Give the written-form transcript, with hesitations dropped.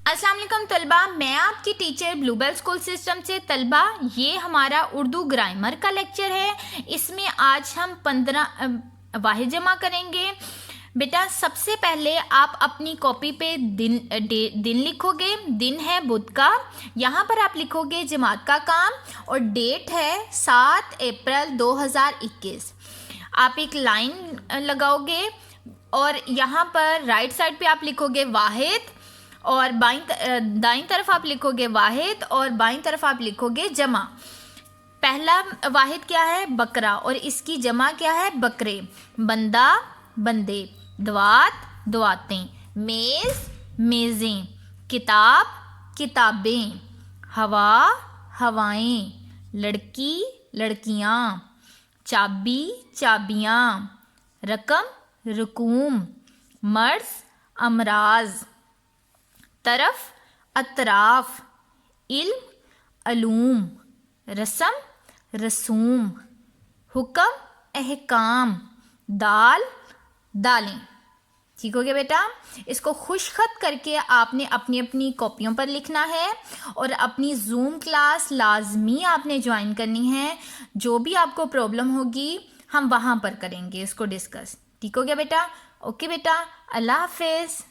السلام علیکم طلبہ، میں آپ کی ٹیچر بلو بیل اسکول سسٹم سے. طلبہ یہ ہمارا اردو گرامر کا لیکچر ہے. اس میں آج ہم 15 واحد جمع کریں گے. بیٹا سب سے پہلے آپ اپنی کاپی پہ دن لکھو گے. دن ہے بدھ کا. یہاں پر آپ لکھو گے جماعت کا کام اور ڈیٹ ہے 7 اپریل 2021. آپ ایک لائن لگاؤ گے اور یہاں پر رائٹ سائڈ پہ آپ لکھو گے واحد اور دائیں طرف آپ لکھو گے واحد اور بائیں طرف آپ لکھو گے جمع. پہلا واحد کیا ہے؟ بکرا، اور اس کی جمع کیا ہے؟ بکرے. بندہ بندے، دوات دواتیں، میز میزیں، کتاب کتابیں، ہوا ہوائیں، لڑکی لڑکیاں، چابی چابیاں، رقم رقوم، مرض امراض، طرف اطراف، علم علوم، رسم رسوم، حکم احکام، دال دالیں. ٹھیک ہو گیا بیٹا؟ اس کو خوش خط کر کے آپ نے اپنی اپنی کاپیوں پر لکھنا ہے اور اپنی زوم کلاس لازمی آپ نے جوائن کرنی ہے. جو بھی آپ کو پرابلم ہوگی ہم وہاں پر کریں گے اس کو ڈسکس. ٹھیک ہو گیا بیٹا؟ اوکے بیٹا، اللہ حافظ.